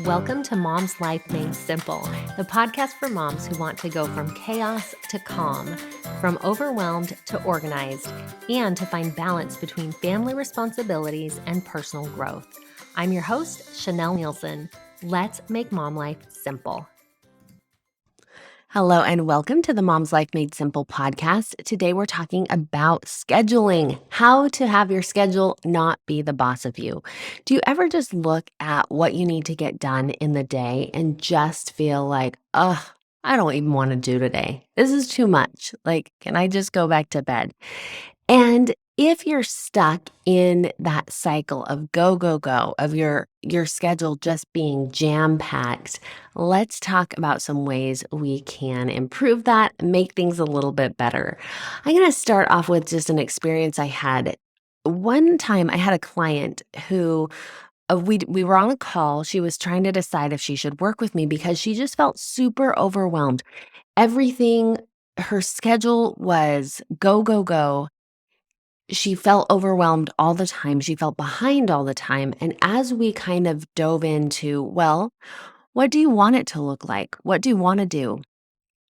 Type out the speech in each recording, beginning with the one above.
Welcome to Mom's Life Made Simple, the podcast for moms who want to go from chaos to calm, from overwhelmed to organized, and to find balance between family responsibilities and personal growth. I'm your host, Chanel Nielsen. Let's make mom life simple. Hello, and welcome to the Mom's Life Made Simple podcast. Today, we're talking about scheduling, how to have your schedule not be the boss of you. Do you ever just look at what you need to get done in the day and just feel like, ugh, I don't even want to do today. This is too much. Like, can I just go back to bed? And if you're stuck in that cycle of go, go, go, of your schedule just being jam-packed, let's talk about some ways we can improve that and make things a little bit better. I'm going to start off with just an experience I had. One time I had a client who we were on a call. She was trying to decide if she should work with me because she just felt super overwhelmed. Everything, her schedule was go, go, go. She felt overwhelmed all the time. She felt behind all the time. And as we kind of dove into, well, what do you want it to look like? What do you want to do?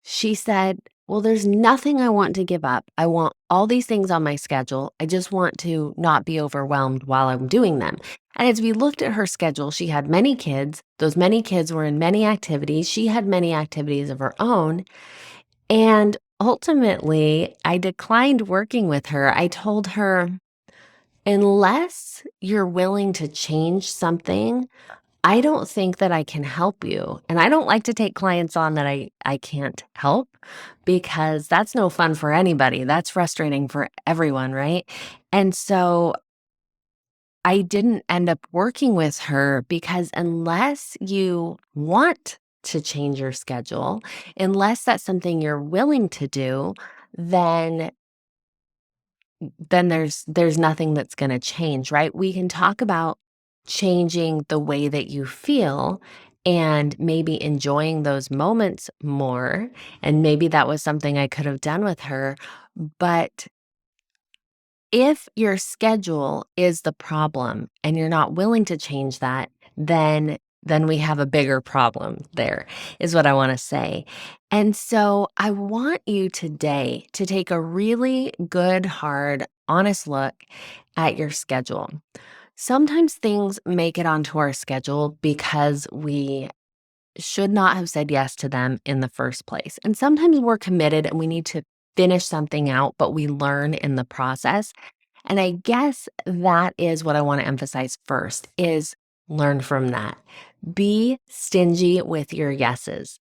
She said, well, there's nothing I want to give up. I want all these things on my schedule. I just want to not be overwhelmed while I'm doing them. And as we looked at her schedule, she had many kids. Those many kids were in many activities. She had many activities of her own. And ultimately, I declined working with her. I told her, unless you're willing to change something, I don't think that I can help you. And I don't like to take clients on that I can't help because that's no fun for anybody. That's frustrating for everyone, right? And so I didn't end up working with her because unless you want to change your schedule, unless that's something you're willing to do, then there's nothing that's going to change, right? We can talk about changing the way that you feel and maybe enjoying those moments more. And maybe that was something I could have done with her. But if your schedule is the problem and you're not willing to change that, then we have a bigger problem there, is what I want to say. And so I want you today to take a really good, hard, honest look at your schedule. Sometimes things make it onto our schedule because we should not have said yes to them in the first place. And sometimes we're committed and we need to finish something out, but we learn in the process. And I guess that is what I want to emphasize first is learn from that. Be stingy with your yeses.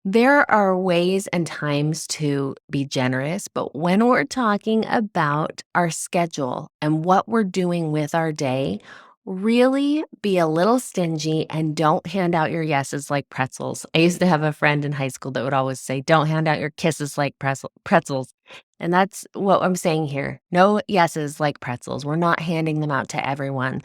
There are ways and times to be generous, but when we're talking about our schedule and what we're doing with our day, really be a little stingy and don't hand out your yeses like pretzels. I used to have a friend in high school that would always say, don't hand out your kisses like pretzels. And that's what I'm saying here. No yeses like pretzels. We're not handing them out to everyone.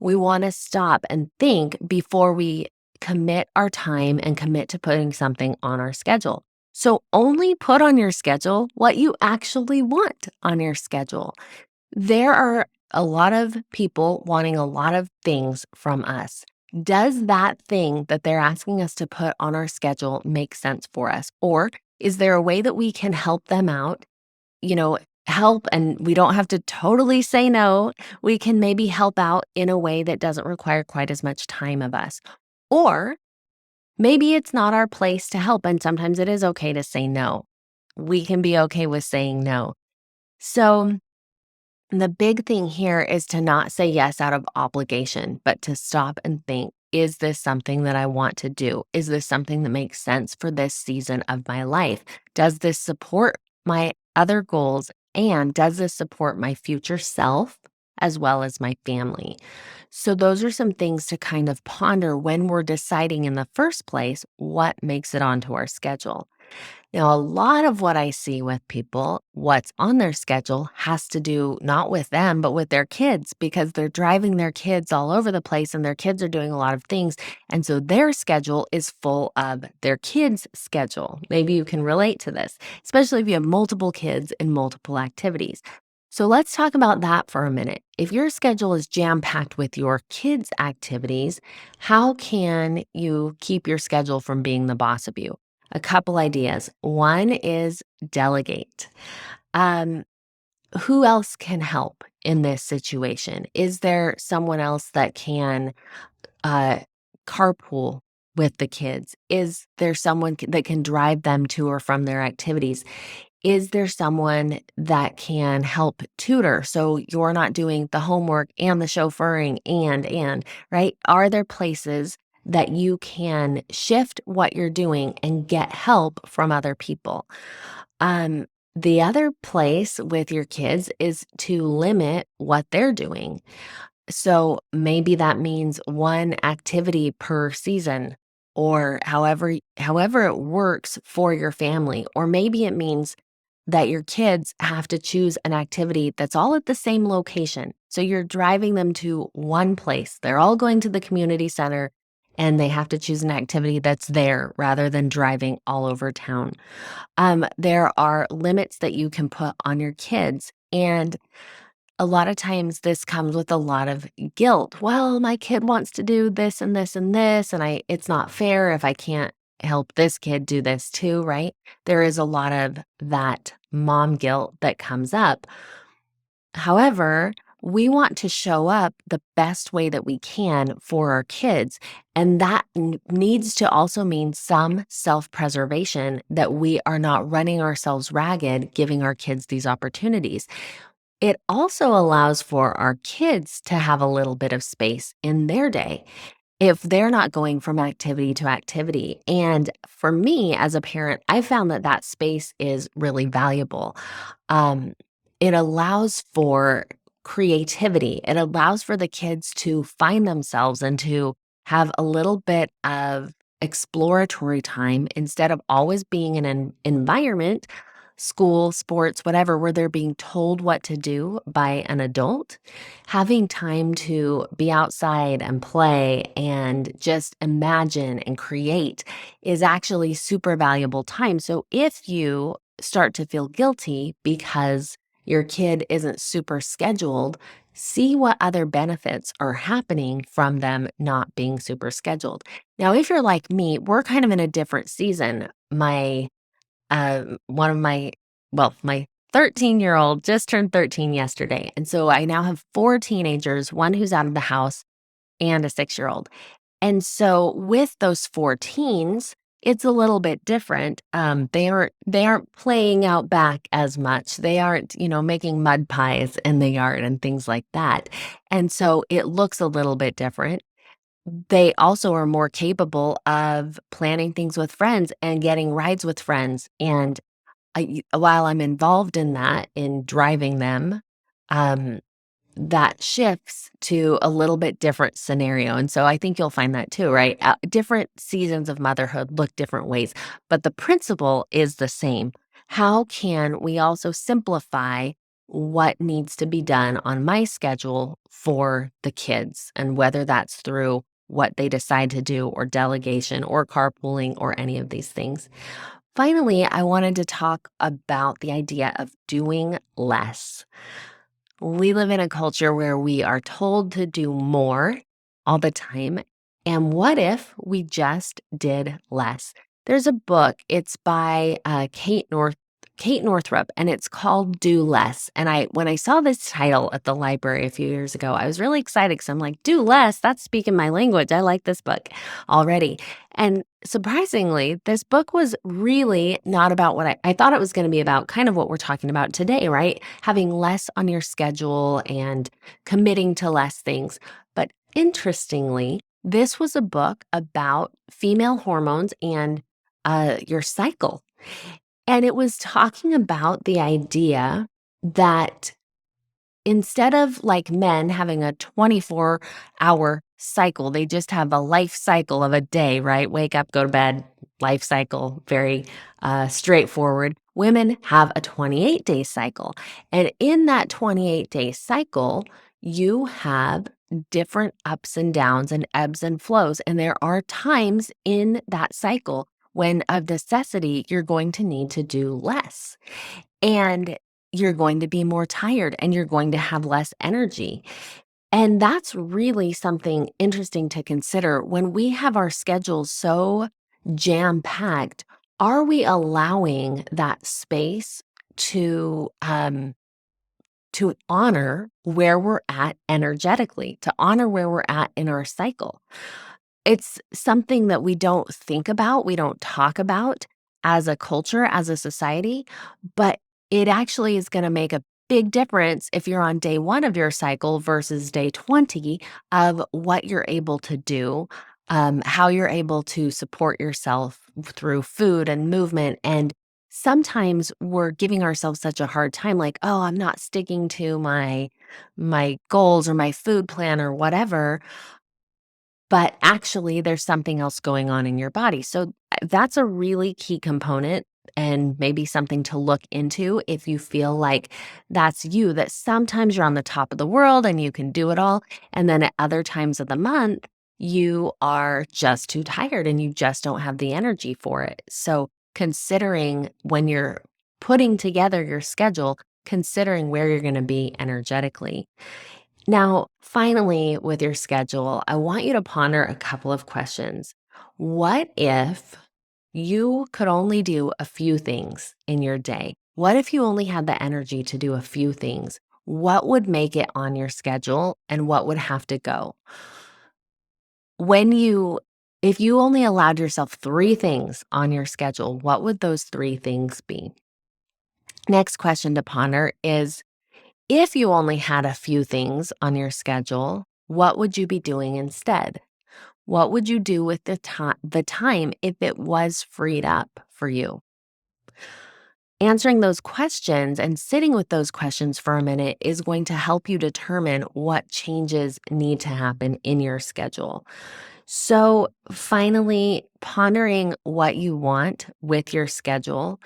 We want to stop and think before we commit our time and commit to putting something on our schedule. So only put on your schedule what you actually want on your schedule. There are a lot of people wanting a lot of things from us. Does that thing that they're asking us to put on our schedule make sense for us? Or is there a way that we can help them out? Help, and we don't have to totally say no. We can maybe help out in a way that doesn't require quite as much time of us. Or maybe it's not our place to help, and sometimes it is okay to say no. We can be okay with saying no. So the big thing here is to not say yes out of obligation, but to stop and think, is this something that I want to do? Is this something that makes sense for this season of my life? Does this support my other goals? And does this support my future self as well as my family? So those are some things to kind of ponder when we're deciding in the first place what makes it onto our schedule. Now, a lot of what I see with people, what's on their schedule has to do not with them, but with their kids because they're driving their kids all over the place and their kids are doing a lot of things. And so their schedule is full of their kids' schedule. Maybe you can relate to this, especially if you have multiple kids in multiple activities. So let's talk about that for a minute. If your schedule is jam packed with your kids' activities, how can you keep your schedule from being the boss of you? A couple ideas. One is delegate. Um, who else can help in this situation? Is there someone else that can uh, carpool with the kids? Is there someone that can drive them to or from their activities? Is there someone that can help tutor so you're not doing the homework and the chauffeuring right? Are there places that you can shift what you're doing and get help from other people? Um, the other place with your kids is to limit what they're doing. So maybe that means one activity per season or however it works for your family. Or maybe it means that your kids have to choose an activity that's all at the same location. So you're driving them to one place. They're all going to the community center and they have to choose an activity that's there rather than driving all over town. There are limits that you can put on your kids. And a lot of times this comes with a lot of guilt. Well, my kid wants to do this and this and this, and it's not fair if I can't help this kid do this too, right? There is a lot of that mom guilt that comes up. However, we want to show up the best way that we can for our kids. And that needs to also mean some self preservation, that we are not running ourselves ragged, giving our kids these opportunities. It also allows for our kids to have a little bit of space in their day if they're not going from activity to activity. And for me as a parent, I found that that space is really valuable. Um, it allows for creativity. It allows for the kids to find themselves and to have a little bit of exploratory time instead of always being in an environment, school, sports, whatever, where they're being told what to do by an adult. Having time to be outside and play and just imagine and create is actually super valuable time. So if you start to feel guilty because your kid isn't super scheduled, see what other benefits are happening from them not being super scheduled. Now, if you're like me, we're kind of in a different season. One of my 13-year-old just turned 13 yesterday. And so I now have four teenagers, one who's out of the house and a 6-year-old. And so with those 4 teens, it's a little bit different. They aren't playing out back as much. They aren't, making mud pies in the yard and things like that. And so it looks a little bit different. They also are more capable of planning things with friends and getting rides with friends. And while I'm involved in that, in driving them, um, that shifts to a little bit different scenario. And so I think you'll find that too, right? Different seasons of motherhood look different ways, but the principle is the same. How can we also simplify what needs to be done on my schedule for the kids? And whether that's through what they decide to do, or delegation, or carpooling, or any of these things. Finally, I wanted to talk about the idea of doing less. We live in a culture where we are told to do more all the time. And what if we just did less? There's a book. It's by Kate Northrup, and it's called "Do Less." And when I saw this title at the library a few years ago, I was really excited because I'm like, "Do less? That's speaking my language. I like this book already." And surprisingly, this book was really not about what I thought it was going to be about, kind of what we're talking about today, right? Having less on your schedule and committing to less things. But interestingly, this was a book about female hormones and your cycle. And it was talking about the idea that instead of like men having a 24-hour cycle, they just have a life cycle of a day, right? Wake up, go to bed, life cycle, very straightforward. Women have a 28-day cycle. And in that 28-day cycle, you have different ups and downs and ebbs and flows. And there are times in that cycle when, of necessity, you're going to need to do less. And you're going to be more tired and you're going to have less energy. And that's really something interesting to consider. When we have our schedules so jam packed, are we allowing that space to, um, to honor where we're at energetically, to honor where we're at in our cycle? It's something that we don't think about, we don't talk about as a culture, as a society, but it actually is gonna make a big difference if you're on day 1 of your cycle versus day 20 of what you're able to do, how you're able to support yourself through food and movement. And sometimes we're giving ourselves such a hard time, like, "Oh, I'm not sticking to my goals or my food plan or whatever," but actually there's something else going on in your body. So that's a really key component and maybe something to look into if you feel like that's you, that sometimes you're on the top of the world and you can do it all. And then at other times of the month, you are just too tired and you just don't have the energy for it. So considering when you're putting together your schedule, considering where you're going to be energetically. Now, finally, with your schedule, I want you to ponder a couple of questions. What if you could only do a few things in your day? What if you only had the energy to do a few things? What would make it on your schedule and what would have to go? When you, if you only allowed yourself 3 things on your schedule, what would those 3 things be? Next question to ponder is, if you only had a few things on your schedule, what would you be doing instead? What would you do with the time if it was freed up for you? Answering those questions and sitting with those questions for a minute is going to help you determine what changes need to happen in your schedule. So, finally, pondering what you want with your schedule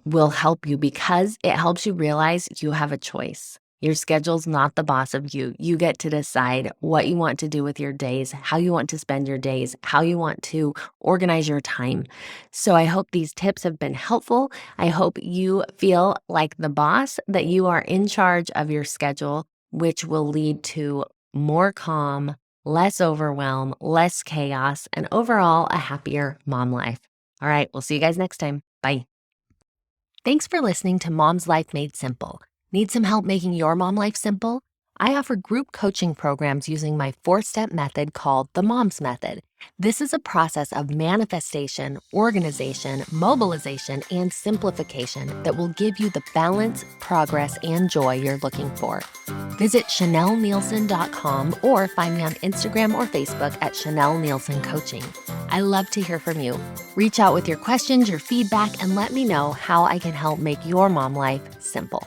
will help you because it helps you realize you have a choice. Your schedule's not the boss of you. You get to decide what you want to do with your days, how you want to spend your days, how you want to organize your time. So I hope these tips have been helpful. I hope you feel like the boss, that you are in charge of your schedule, which will lead to more calm, less overwhelm, less chaos, and overall a happier mom life. All right, we'll see you guys next time. Bye. Thanks for listening to Mom's Life Made Simple. Need some help making your mom life simple? I offer group coaching programs using my 4-step method called the Mom's Method. This is a process of manifestation, organization, mobilization, and simplification that will give you the balance, progress, and joy you're looking for. Visit ChanelNielsen.com or find me on Instagram or Facebook at Chanel Nielsen Coaching. I love to hear from you. Reach out with your questions, your feedback, and let me know how I can help make your mom life simple.